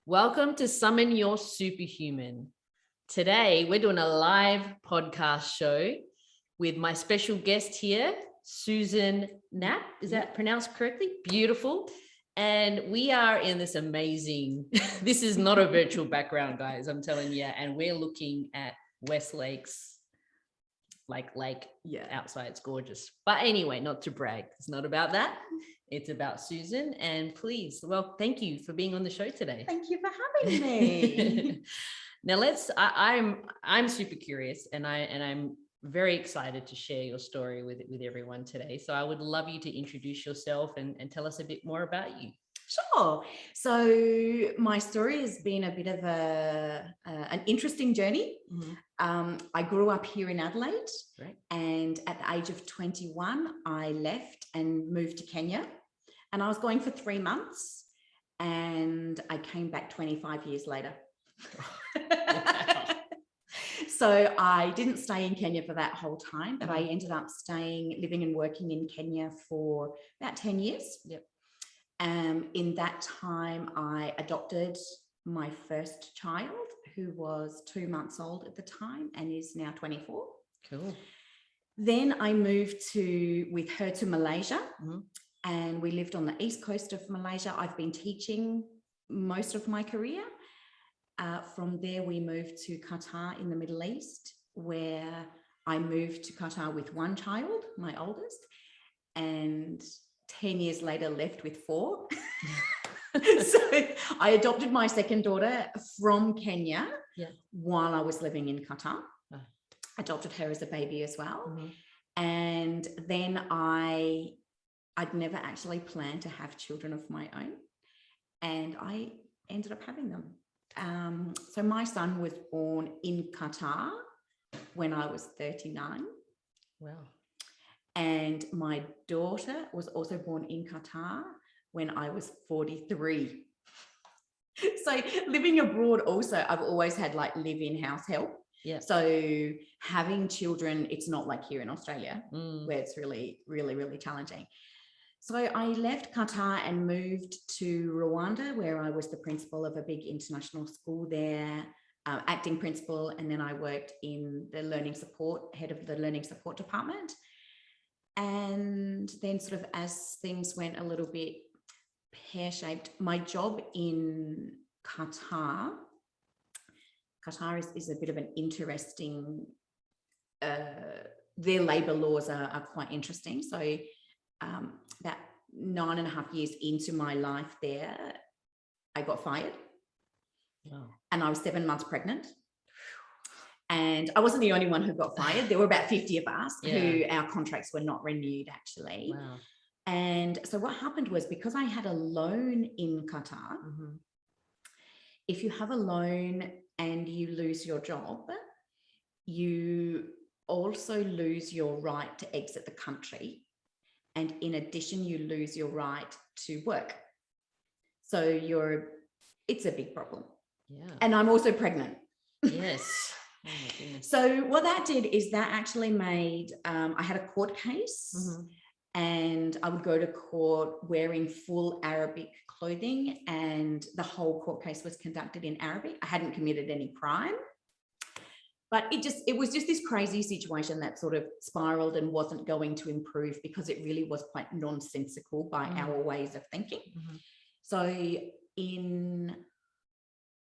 Welcome to Summon Your Superhuman. Today, we're doing a live podcast show with my special guest here, Susan Knapp. Is that pronounced correctly? Beautiful. And we are in this amazing, this is not a virtual background, guys, I'm telling you. And we're looking at West Lakes, lake outside. It's gorgeous. But anyway, not to brag. It's not about that. It's about Susan. And please, well, thank you for being on the show today. Thank you for having me. Now I'm super curious, and I'm very excited to share your story with everyone today. So I would love you to introduce yourself and tell us a bit more about you. Sure. So my story has been a bit of an interesting journey. Mm-hmm. I grew up here in Adelaide, right. And at the age of 21, I left and moved to Kenya. And I was going for 3 months, and I came back 25 years later. So I didn't stay in Kenya for that whole time, but I ended up living and working in Kenya for about 10 years. Yep. In that time, I adopted my first child, who was 2 months old at the time and is now 24. Cool. Then I moved with her to Malaysia. Mm-hmm. And we lived on the east coast of Malaysia. I've been teaching most of my career. From there, we moved to Qatar in the Middle East, where I moved to Qatar with one child, my oldest, and 10 years later left with 4. So I adopted my second daughter from Kenya while I was living in Qatar. Adopted her as a baby as well. Mm-hmm. And then I'd never actually planned to have children of my own, and I ended up having them. So my son was born in Qatar when I was 39. Wow. And my daughter was also born in Qatar when I was 43. So living abroad also, I've always had live-in house help. Yeah. So having children, it's not like here in Australia where it's really, really, really challenging. So I left Qatar and moved to Rwanda, where I was the principal of a big international school there, acting principal. And then I worked in the head of the learning support department. And then sort of as things went a little bit pear-shaped, my job in Qatar is a bit of an interesting, their labour laws are quite interesting. So about 9.5 years into my life there, I got fired. Wow. And I was 7 months pregnant. And I wasn't the only one who got fired. There were about 50 of us who our contracts were not renewed, actually. Wow. And so what happened was, because I had a loan in Qatar, if you have a loan and you lose your job, you also lose your right to exit the country. And in addition, you lose your right to work. So it's a big problem. Yeah. And I'm also pregnant. Yes. Oh my goodness. So what that did is that actually made, I had a court case, and I would go to court wearing full Arabic clothing, and the whole court case was conducted in Arabic. I hadn't committed any crime. But it was just this crazy situation that sort of spiraled and wasn't going to improve, because it really was quite nonsensical by our ways of thinking. So in,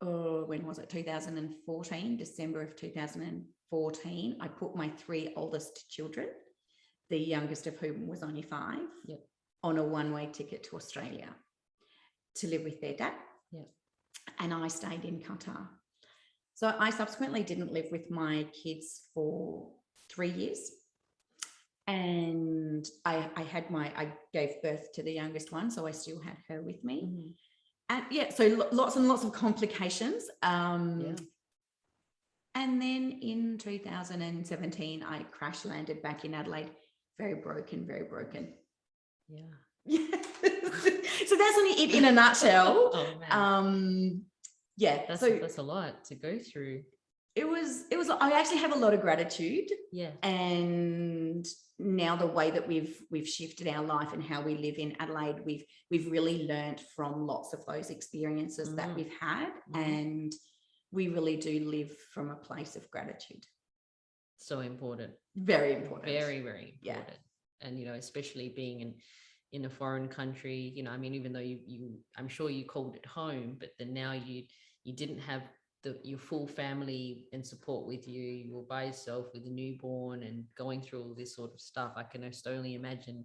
when was it? 2014, December of 2014, I put my 3 oldest children, the youngest of whom was only 5, on a one-way ticket to Australia to live with their dad. And I stayed in Qatar. So I subsequently didn't live with my kids for 3 years. And I gave birth to the youngest one, so I still had her with me. And so lots and lots of complications. And then in 2017, I crash landed back in Adelaide, very broken. Yeah. So that's only it in a nutshell. Oh, man. That's a lot to go through. It was I actually have a lot of gratitude. Yeah. And now the way that we've shifted our life and how we live in Adelaide, we've really learned from lots of those experiences that we've had, and we really do live from a place of gratitude. So important. Very important. Very, very important. Yeah. And, you know, especially being in a foreign country, you know, I mean, even though you I'm sure you called it home, but then now you didn't have your full family and support with you. You were by yourself with a newborn and going through all this sort of stuff. I can just only imagine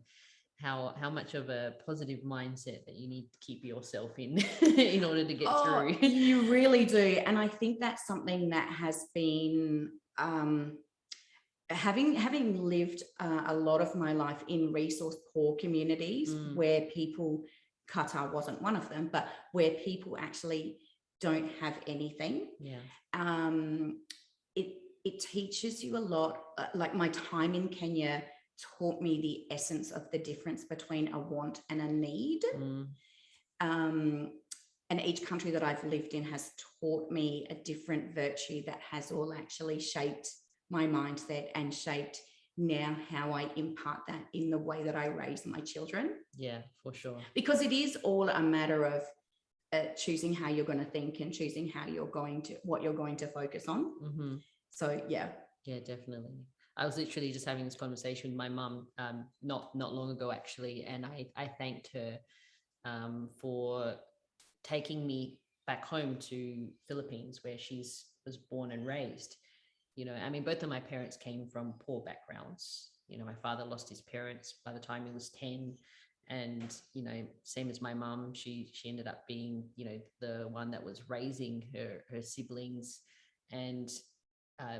how much of a positive mindset that you need to keep yourself in in order to get through. You really do. And I think that's something that has been having lived a lot of my life in resource poor communities where people, Qatar wasn't one of them, but where people actually don't have anything. It teaches you a lot. Like my time in Kenya taught me the essence of the difference between a want and a need. And each country that I've lived in has taught me a different virtue that has all actually shaped my mindset and shaped now how I impart that in the way that I raise my children. Yeah, for sure. Because it is all a matter of choosing how you're going to think and choosing what you're going to focus on. So yeah, definitely. I was literally just having this conversation with my mum not long ago actually, and I thanked her for taking me back home to Philippines where was born and raised. You know, I mean, both of my parents came from poor backgrounds. You know, my father lost his parents by the time he was 10. And, you know, same as my mum, she ended up being, you know, the one that was raising her siblings. And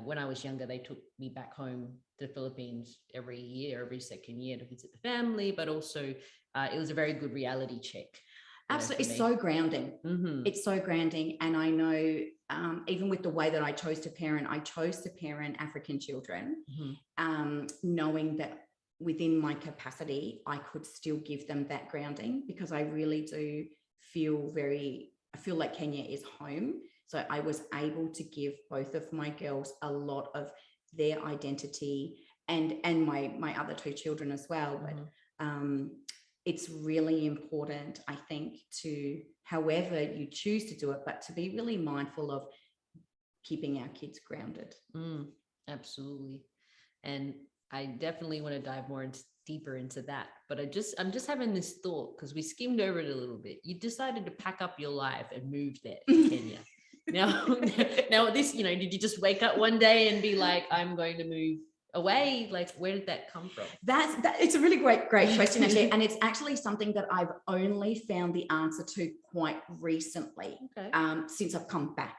when I was younger, they took me back home to the Philippines every second year to visit the family, but also it was a very good reality check. Absolutely. It's so grounding. It's so grounding. And I know even with the way that I chose to parent African children, knowing that within my capacity, I could still give them that grounding, because I really do I feel like Kenya is home. So I was able to give both of my girls a lot of their identity and my other two children as well. But it's really important, I think, to however you choose to do it, but to be really mindful of keeping our kids grounded. Absolutely. And I definitely want to dive deeper into that. But I'm just having this thought, because we skimmed over it a little bit. You decided to pack up your life and move there to Kenya. Now this, you know, did you just wake up one day and be like, I'm going to move away? Like, where did that come from? It's a really great question, actually. And it's actually something that I've only found the answer to quite recently, since I've come back.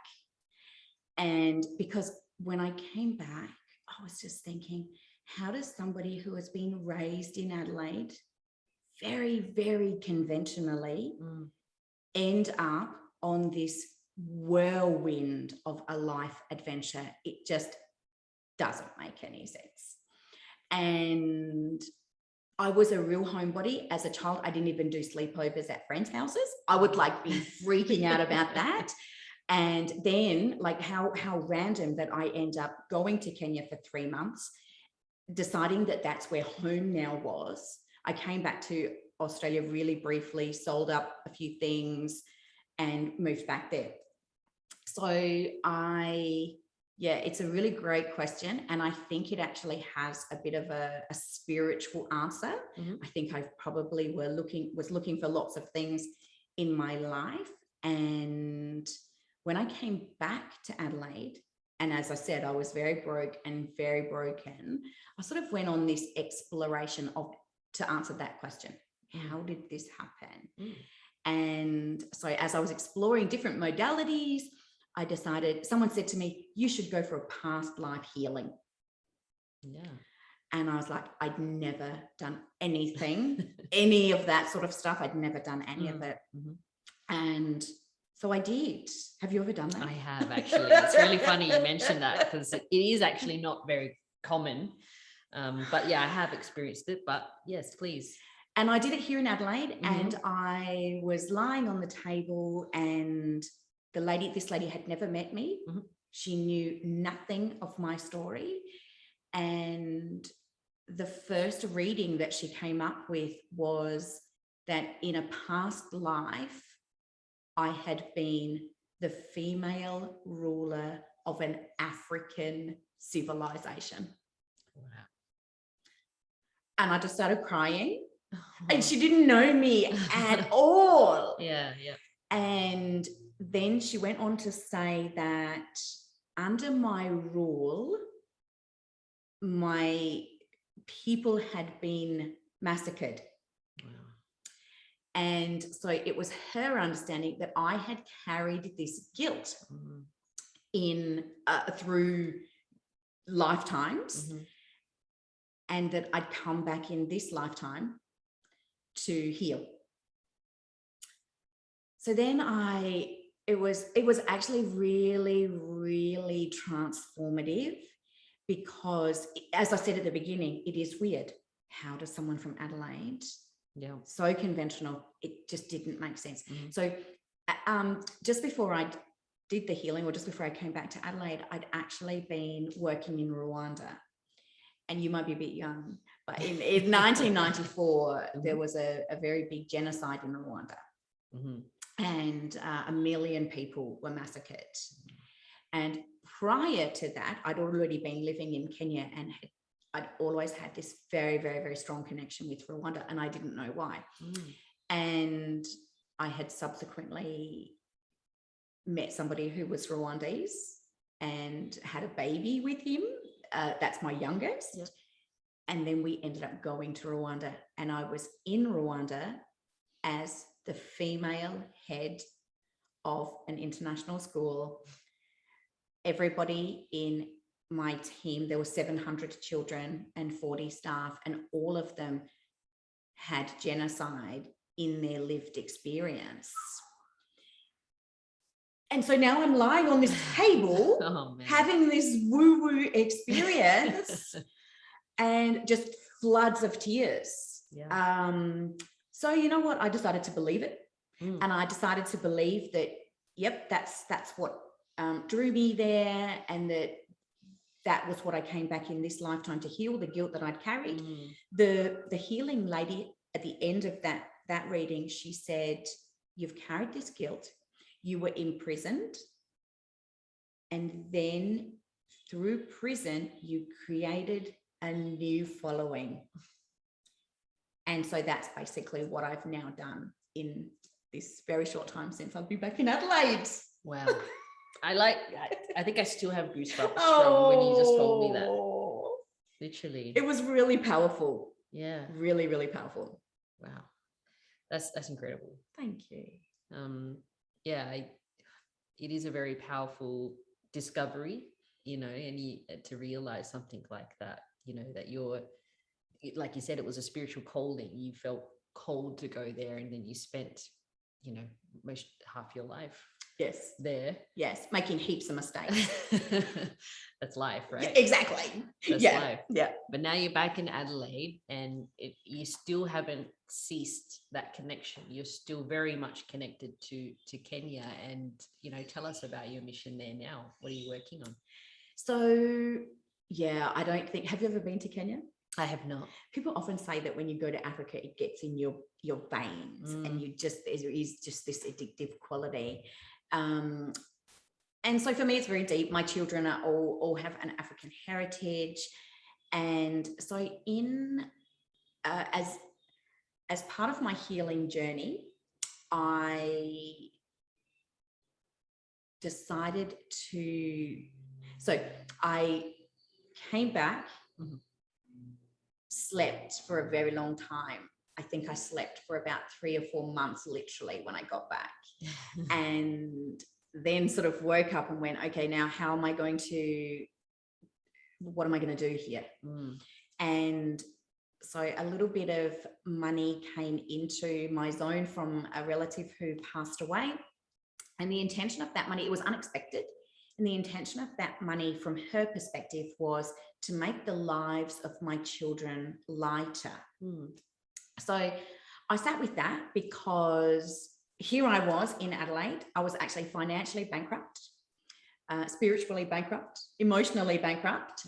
And because when I came back, I was just thinking, how does somebody who has been raised in Adelaide very, very conventionally end up on this whirlwind of a life adventure? It just doesn't make any sense. And I was a real homebody. As a child, I didn't even do sleepovers at friends' houses. I would be freaking out about that. And then how random that I end up going to Kenya for 3 months, deciding that that's where home now was. I came back to Australia really briefly, sold up a few things and moved back there. So it's a really great question. And I think it actually has a bit of a spiritual answer. I think I probably was looking for lots of things in my life. And when I came back to Adelaide, and as I said, I was very broke and very broken, I sort of went on this exploration to answer that question. How did this happen? And so as I was exploring different modalities, I decided, someone said to me, you should go for a past life healing. And I was like, I'd never done anything, any of that sort of stuff. I'd never done any of it. And so I did. Have you ever done that? I have, actually. It's really funny you mentioned that, because it is actually not very common. But yeah, I have experienced it. But yes, please. And I did it here in Adelaide, and I was lying on the table, and this lady had never met me. She knew nothing of my story. And the first reading that she came up with was that in a past life, I had been the female ruler of an African civilization. Wow. And I just started crying. And she didn't know me at all. Yeah. And then she went on to say that under my rule, my people had been massacred. Wow. And so it was her understanding that I had carried this guilt in through lifetimes, and that I'd come back in this lifetime to heal. So then it was actually really, really transformative, because as I said at the beginning, it is weird. How does someone from Adelaide, so conventional, it just didn't make sense. So just before I did the healing, or just before I came back to Adelaide, I'd actually been working in Rwanda. And you might be a bit young, but in 1994, there was a very big genocide in Rwanda. And 1 million people were massacred. And prior to that, I'd already been living in Kenya, and I'd always had this very, very, very strong connection with Rwanda, and I didn't know why. And I had subsequently met somebody who was Rwandese and had a baby with him. That's my youngest. Yep. And then we ended up going to Rwanda, and I was in Rwanda as the female head of an international school. Everybody in my team, there were 700 children and 40 staff, and all of them had genocide in their lived experience. And so now I'm lying on this table, having this woo-woo experience, and just floods of tears. So you know what? I decided to believe it. And I decided to believe that, yep, that's what drew me there, and that was what I came back in this lifetime to heal, the guilt that I'd carried. The healing lady at the end of that reading, she said, you've carried this guilt. You were imprisoned, and then through prison, you created a new following. And so that's basically what I've now done in this very short time since I've been back in Adelaide. Wow. I think I still have goosebumps from when you just told me that. Literally. It was really powerful. Yeah. Really, really powerful. Wow. That's incredible. Thank you. It is a very powerful discovery, and to realize something like that, that like you said, it was a spiritual calling. You felt called to go there, and then you spent, most half your life there. Yes, making heaps of mistakes. That's life, right? Yeah, exactly. That's life. Yeah. But now you're back in Adelaide, and you still haven't ceased that connection. You're still very much connected to Kenya, and tell us about your mission there now. What are you working on? So have you ever been to Kenya? I have not. People often say that when you go to Africa, it gets in your veins, and there is just this addictive quality. And so for me, it's very deep. My children are all have an African heritage. And so as part of my healing journey, I decided I came back, slept for a very long time. I think I slept for about 3 or 4 months, literally, when I got back. And then sort of woke up and went, okay, now what am I going to do here? And so a little bit of money came into my zone from a relative who passed away. And the intention of that money, it was unexpected. And the intention of that money from her perspective was to make the lives of my children lighter. So I sat with that, because here I was in Adelaide. I was actually financially bankrupt, spiritually bankrupt, emotionally bankrupt.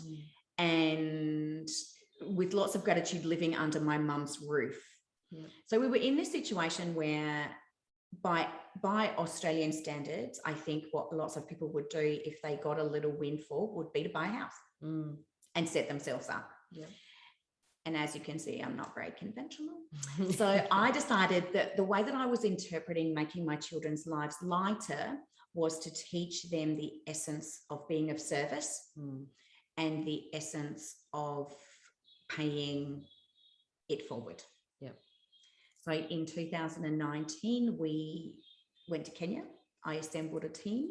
And with lots of gratitude living under my mum's roof. Yeah. So we were in this situation where by Australian standards, I think what lots of people would do if they got a little windfall would be to buy a house and set themselves up. Yeah. And as you can see, I'm not very conventional. So I decided that the way that I was interpreting making my children's lives lighter was to teach them the essence of being of service and the essence of paying it forward. Yeah. So in 2019, we went to Kenya. I assembled a team,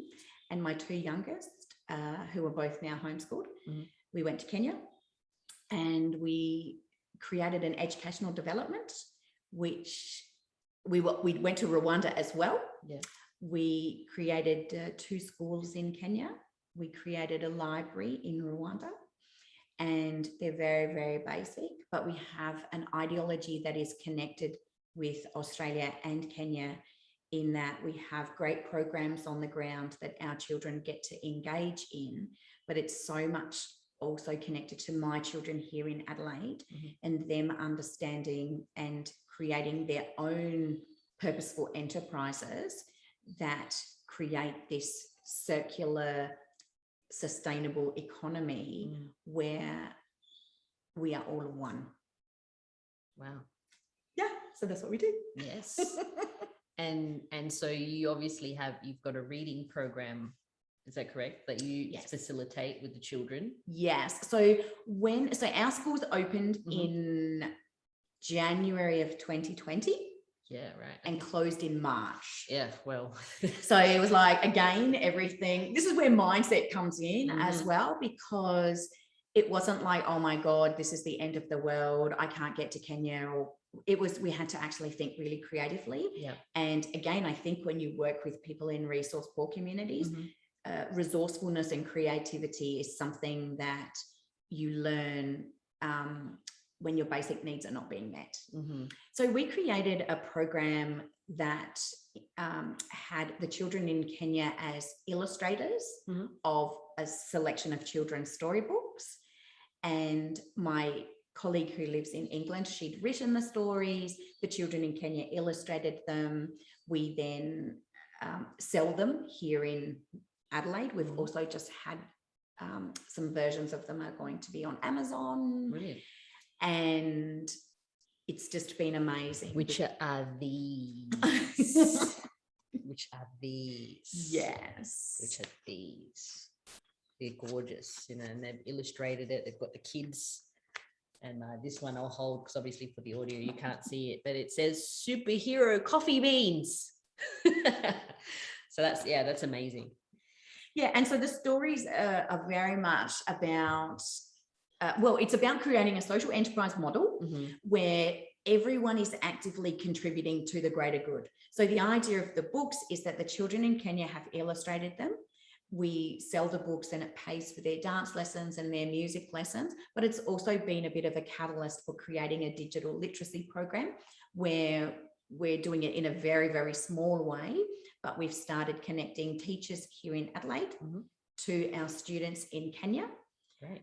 and my two youngest, who are both now homeschooled, we went to Kenya, and we created an educational development, which we went to Rwanda as well. Yeah. We created 2 schools in Kenya. We created a library in Rwanda. And they're very, very basic, but we have an ideology that is connected with Australia and Kenya, in that we have great programs on the ground that our children get to engage in, but it's so much also connected to my children here in Adelaide and them understanding and creating their own purposeful enterprises that create this circular, sustainable economy where we are all one. Wow. Yeah, so that's what we do. Yes. and so you obviously you've got a reading program, is that correct, that you facilitate with the children? Yes. So our schools opened in January of 2020. Yeah, right. And closed in March. Yeah, well. So it was like, again, everything. This is where mindset comes in as well, because it wasn't like, oh my God, this is the end of the world, I can't get to Kenya. Or we had to actually think really creatively. Yeah. And again, I think when you work with people in resource poor communities, resourcefulness and creativity is something that you learn when your basic needs are not being met. So we created a program that had the children in Kenya as illustrators of a selection of children's storybooks. And my colleague who lives in England, she'd written the stories, the children in Kenya illustrated them. We then sell them here in Adelaide. We've also just had some versions of them are going to be on Amazon. Brilliant. And it's just been amazing. Which are these? Which are these? Yes. Which are these? They're gorgeous, and they've illustrated it. They've got the kids. And this one I'll hold because obviously for the audio you can't see it, but it says superhero coffee beans. So that's amazing. Yeah, and so the stories are very much about, it's about creating a social enterprise model where everyone is actively contributing to the greater good. So the idea of the books is that the children in Kenya have illustrated them. We sell the books and it pays for their dance lessons and their music lessons, but it's also been a bit of a catalyst for creating a digital literacy program where we're doing it in a very, very small way, but we've started connecting teachers here in Adelaide to our students in Kenya. Right.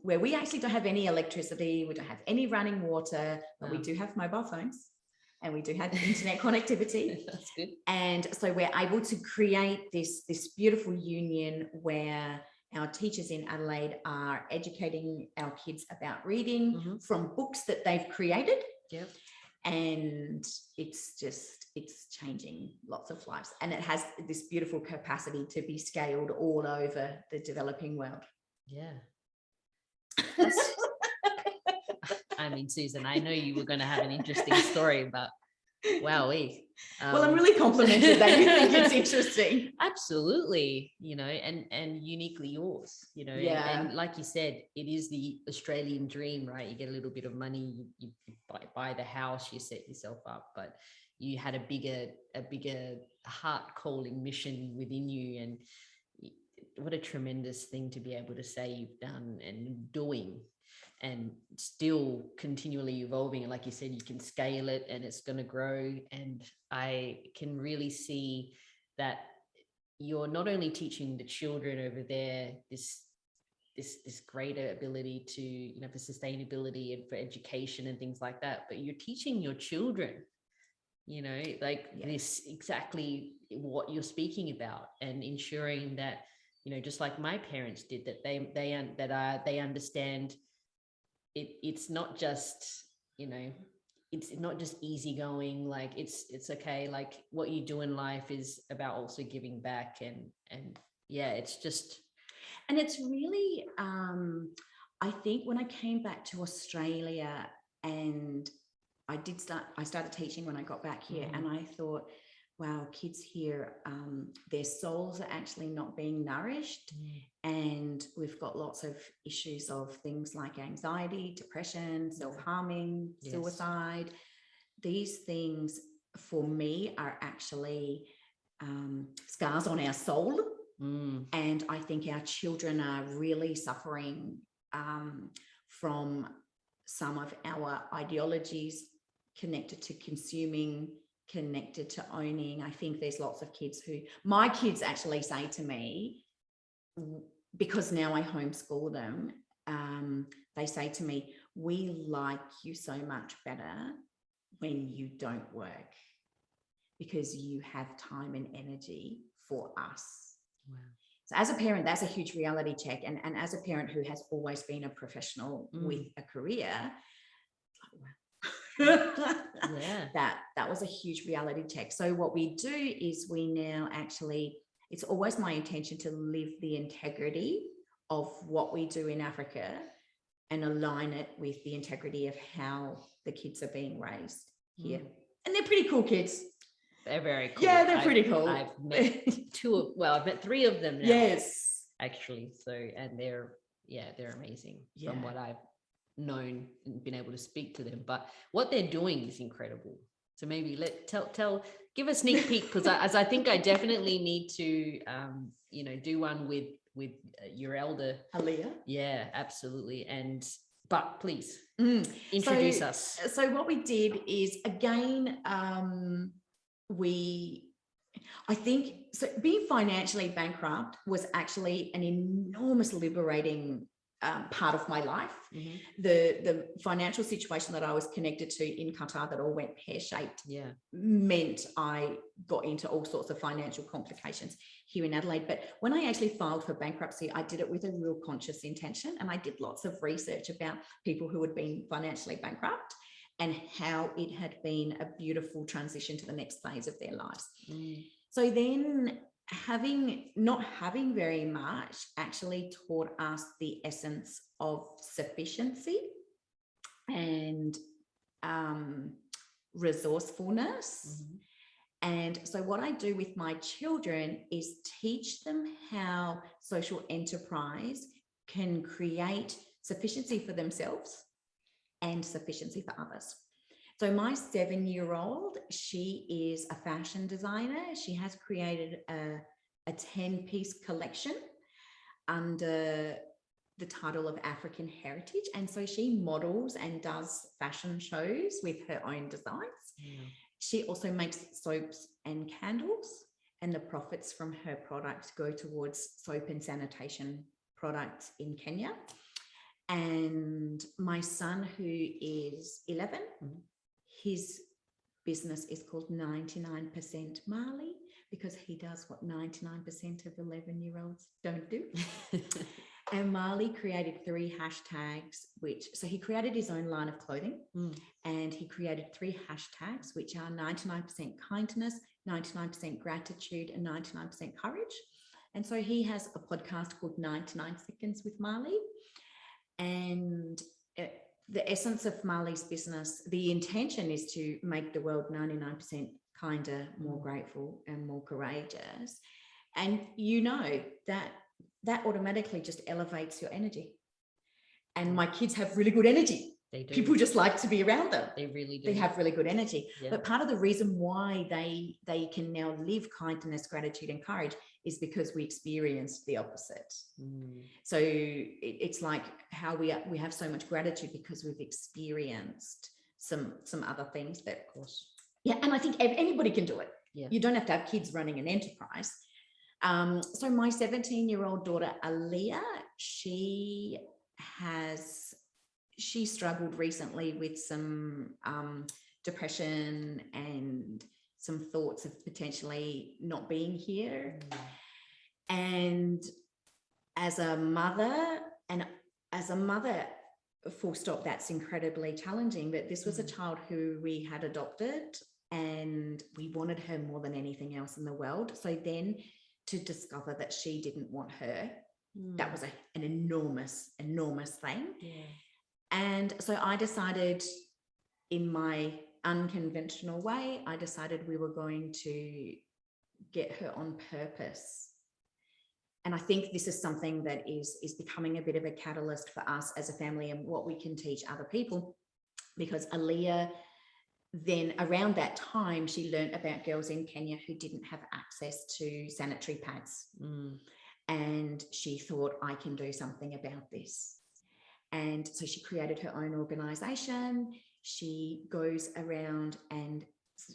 Where we actually don't have any electricity, we don't have any running water, but we do have mobile phones and we do have internet connectivity. That's good. And so we're able to create this beautiful union where our teachers in Adelaide are educating our kids about reading from books that they've created. Yep. And it's changing lots of lives. And it has this beautiful capacity to be scaled all over the developing world. Yeah. I mean, Susan, I know you were going to have an interesting story, but wowee. Well, I'm really complimented that you think it's interesting. Absolutely, and uniquely yours, and like you said, it is the Australian dream, right? You get a little bit of money, you buy the house, you set yourself up, but you had a bigger heart calling mission within you, and what a tremendous thing to be able to say you've done and doing, and still continually evolving. And like you said, you can scale it and it's going to grow. And I can really see that you're not only teaching the children over there this this greater ability to, you know, for sustainability and for education and things like that, but you're teaching your children, you know, like this exactly what you're speaking about, and ensuring that, you know, just like my parents did, that they understand it's not just, you know, it's not just easygoing, like it's okay, like what you do in life is about also giving back, and yeah, it's just, and it's really I think when I came back to Australia, and I started teaching when I got back here, and I thought, wow, kids here, their souls are actually not being nourished. And we've got lots of issues of things like anxiety, depression, self-harming, suicide. These things for me are actually scars on our soul. And I think our children are really suffering from some of our ideologies connected to consuming, connected to owning. I think there's lots of kids who, my kids actually say to me, because now I homeschool them, they say to me, we like you so much better when you don't work, because you have time and energy for us. Wow. So as a parent, that's a huge reality check. And as a parent who has always been a professional with a career, that was a huge reality check. So what we do is we now actually, it's always my intention to live the integrity of what we do in Africa and align it with the integrity of how the kids are being raised here. And they're pretty cool kids. They're very cool. Yeah, they're pretty cool. I've met I've met 3 of them now. Yes. Actually. So, and they're amazing from what I've known and been able to speak to them. But what they're doing is incredible. So maybe give a sneak peek, because I think I definitely need to you know, do one with your elder Aaliyah. Yeah, absolutely. But please introduce us. So what we did is, again, I think, so being financially bankrupt was actually an enormous liberating part of my life. The financial situation that I was connected to in Qatar that all went pear-shaped meant I got into all sorts of financial complications here in Adelaide. But when I actually filed for bankruptcy, I did it with a real conscious intention, and I did lots of research about people who had been financially bankrupt and how it had been a beautiful transition to the next phase of their lives. So then, not having very much actually taught us the essence of sufficiency and resourcefulness. And so what I do with my children is teach them how social enterprise can create sufficiency for themselves and sufficiency for others. So my 7-year-old, she is a fashion designer. She has created a 10-piece collection under the title of African Heritage. And so she models and does fashion shows with her own designs. She also makes soaps and candles, and the profits from her products go towards soap and sanitation products in Kenya. And my son, who is 11, his business is called 99% Marley, because he does what 99% of 11-year-olds don't do. And Marley created 3 hashtags, so he created his own line of clothing, and he created 3 hashtags, which are 99% kindness, 99% gratitude, and 99% courage. And so he has a podcast called 99 Seconds with Marley. And the essence of Marley's business, the intention is to make the world 99% kinder, more grateful, and more courageous. And you know that automatically just elevates your energy. And my kids have really good energy. They do. People just like to be around them. They really do. They have really good energy. But part of the reason why they can now live kindness, gratitude, and courage is because we experienced the opposite. So it's like how we have so much gratitude because we've experienced some other things that, of course. Yeah, and I think anybody can do it. You don't have to have kids running an enterprise. So my 17-year-old daughter, Aaliyah, she struggled recently with some depression and some thoughts of potentially not being here. And as a mother, full stop, that's incredibly challenging. But this was a child who we had adopted and we wanted her more than anything else in the world. So then to discover that she didn't want her, that was an enormous thing. Yeah. And so I decided, in my unconventional way, I decided we were going to get her on purpose. And I think this is something that is becoming a bit of a catalyst for us as a family and what we can teach other people. Because Aaliyah, then around that time, she learned about girls in Kenya who didn't have access to sanitary pads. And she thought, I can do something about this. And so she created her own organization. She goes around, and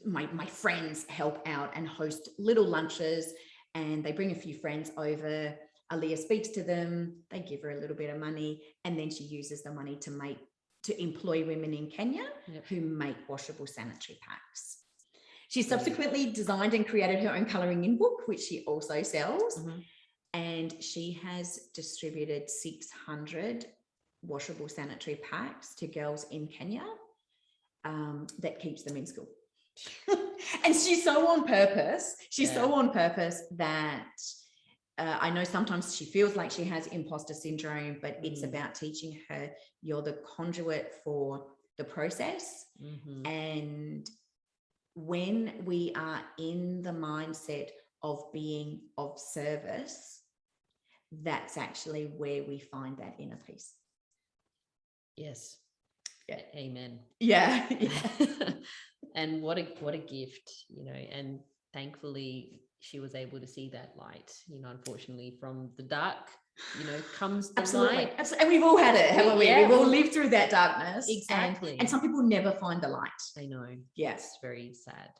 my friends help out and host little lunches, and they bring a few friends over. Aaliyah speaks to them, they give her a little bit of money, and then she uses the money to employ women in Kenya who make washable sanitary packs. She subsequently designed and created her own colouring in book, which she also sells. And she has distributed 600 washable sanitary packs to girls in Kenya that keeps them in school. And she's so on purpose. She's so on purpose that I know sometimes she feels like she has imposter syndrome, but it's about teaching her you're the conduit for the process. And when we are in the mindset of being of service, that's actually where we find that inner peace. Yes. Yeah. Amen. Yeah. And what a gift, and thankfully she was able to see that light. Unfortunately, from the dark, comes the light. Absolutely. And we've all had it, haven't we? We've all lived through that darkness. Exactly. And some people never find the light. I know. Yes. It's very sad.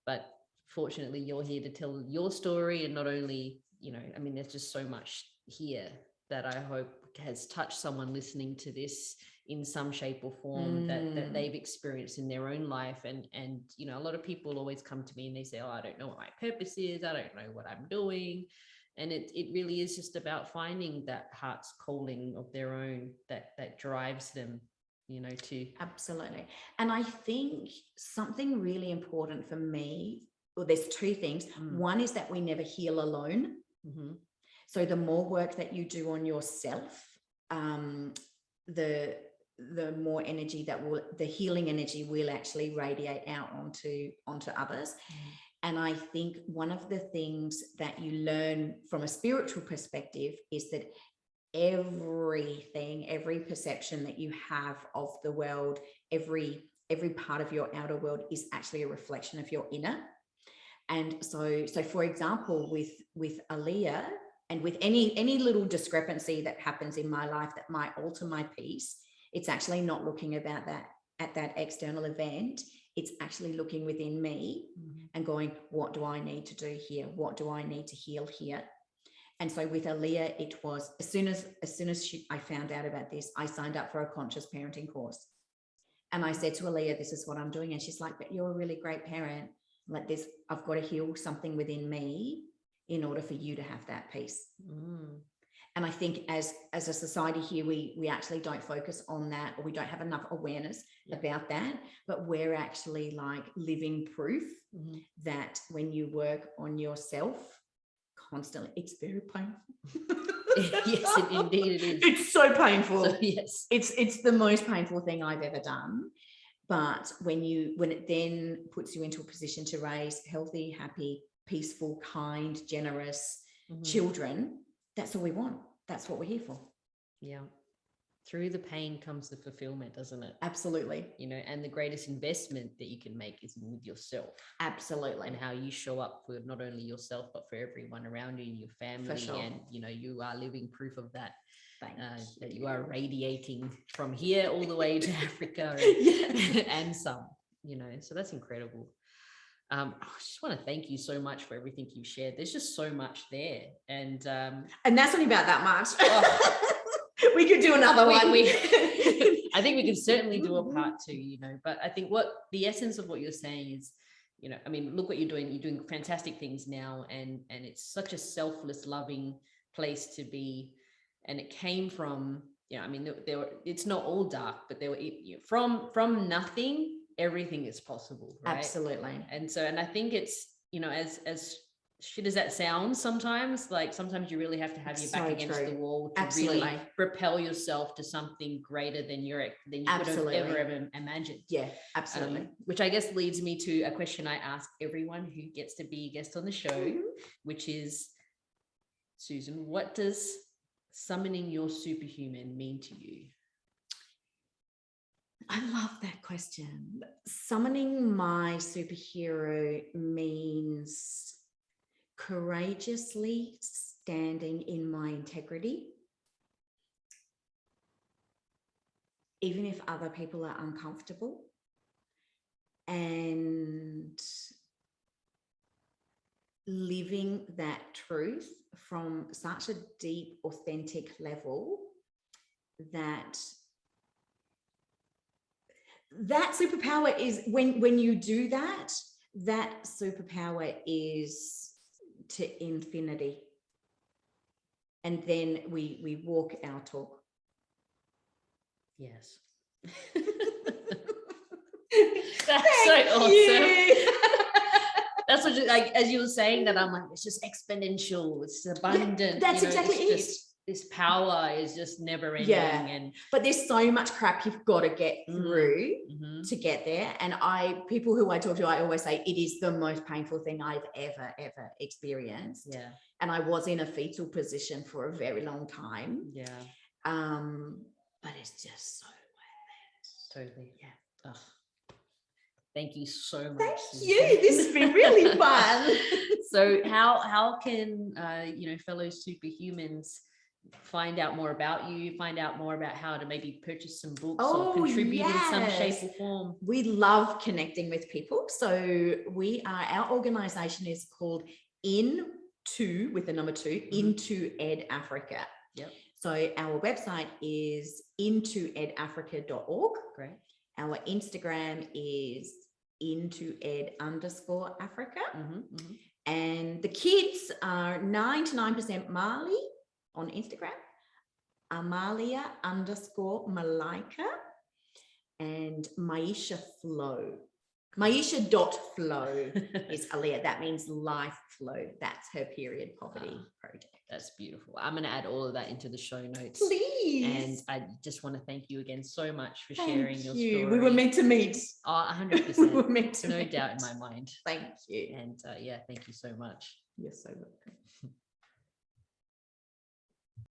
But fortunately, you're here to tell your story, and not only, there's just so much here that I hope has touched someone listening to this in some shape or form that they've experienced in their own life. And a lot of people always come to me and they say, I don't know what my purpose is. I don't know what I'm doing. And it really is just about finding that heart's calling of their own that drives them, to. Absolutely. And I think something really important for me, well, there's two things. One is that we never heal alone. So the more work that you do on yourself, the more energy the healing energy will actually radiate out onto others. And I think one of the things that you learn from a spiritual perspective is that every perception that you have of the world, every part of your outer world is actually a reflection of your inner. And so for example, with Aaliyah, and with any little discrepancy that happens in my life that might alter my peace, it's actually not looking at that external event. It's actually looking within me and going, what do I need to do here? What do I need to heal here? And so with Aaliyah, it was as soon as I found out about this, I signed up for a conscious parenting course. And I said to Aaliyah, this is what I'm doing. And she's like, but you're a really great parent. Like this, I've got to heal something within me in order for you to have that peace. And I think as a society here, we actually don't focus on that, or we don't have enough awareness about that, but we're actually like living proof that when you work on yourself constantly, it's very painful. Yes, indeed it is. It's so painful. So, yes. It's the most painful thing I've ever done. But when it then puts you into a position to raise healthy, happy, peaceful, kind, generous children, that's all we want. That's what we're here for. Yeah. Through the pain comes the fulfillment, doesn't it? Absolutely. And the greatest investment that you can make is with yourself. Absolutely. And how you show up for not only yourself, but for everyone around you and your family. For sure. And, you are living proof of that. That you are radiating from here all the way to Africa and some, so that's incredible. I just want to thank you so much for everything you've shared. There's just so much there. And that's only about that much. We could do another one. I think we could certainly do a part 2, you know, but I think what the essence of what you're saying is, you know, I mean, look what you're doing fantastic things now, and it's such a selfless, loving place to be. And it came from, you know, I mean, there were, it's not all dark, but there were, you know, from nothing, everything is possible, right? Absolutely. And so, and I think it's, you know, as shit as that sounds sometimes, like sometimes you really have to have your back against the wall to really propel yourself to something greater than you could have ever imagined. Yeah, absolutely. Which I guess leads me to a question I ask everyone who gets to be a guest on the show, which is, Susan, what does summoning your superhuman mean to you? I love that question. Summoning my superhero means courageously standing in my integrity, even if other people are uncomfortable, and living that truth from such a deep, authentic level that superpower is, when you do that, that superpower is to infinity. And then we walk our talk. Yes. That's so awesome. That's what, like, as you were saying that, I'm like, it's just exponential, it's abundant. Yeah, that's exactly it. This power is just never ending. Yeah. But there's so much crap you've got to get through to get there. And people who I talk to, I always say it is the most painful thing I've ever experienced. Yeah. And I was in a fetal position for a very long time. Yeah. But it's just so worth it. Totally. Yeah. Ugh. Thank you so much. Thank you. This has been really fun. So how can you know, fellow superhumans find out more about you, find out more about how to maybe purchase some books or contribute in some shape or form? We love connecting with people. So our organization is called Into, with the number 2, Into Ed Africa. Yep. So our website is intoedafrica.org. Great. Our Instagram is @Africa. And the kids are 99% Mali on Instagram, Amalia_Malaika, and Maisha Flow. Maisha.flow is Aaliyah. That means life flow. That's her period poverty project. That's beautiful. I'm going to add all of that into the show notes. Please. And I just want to thank you again so much for sharing your story. We were meant to meet. Oh, 100%. We were meant to no meet. doubt in my mind. Thank you. And yeah, thank you so much. You're so welcome.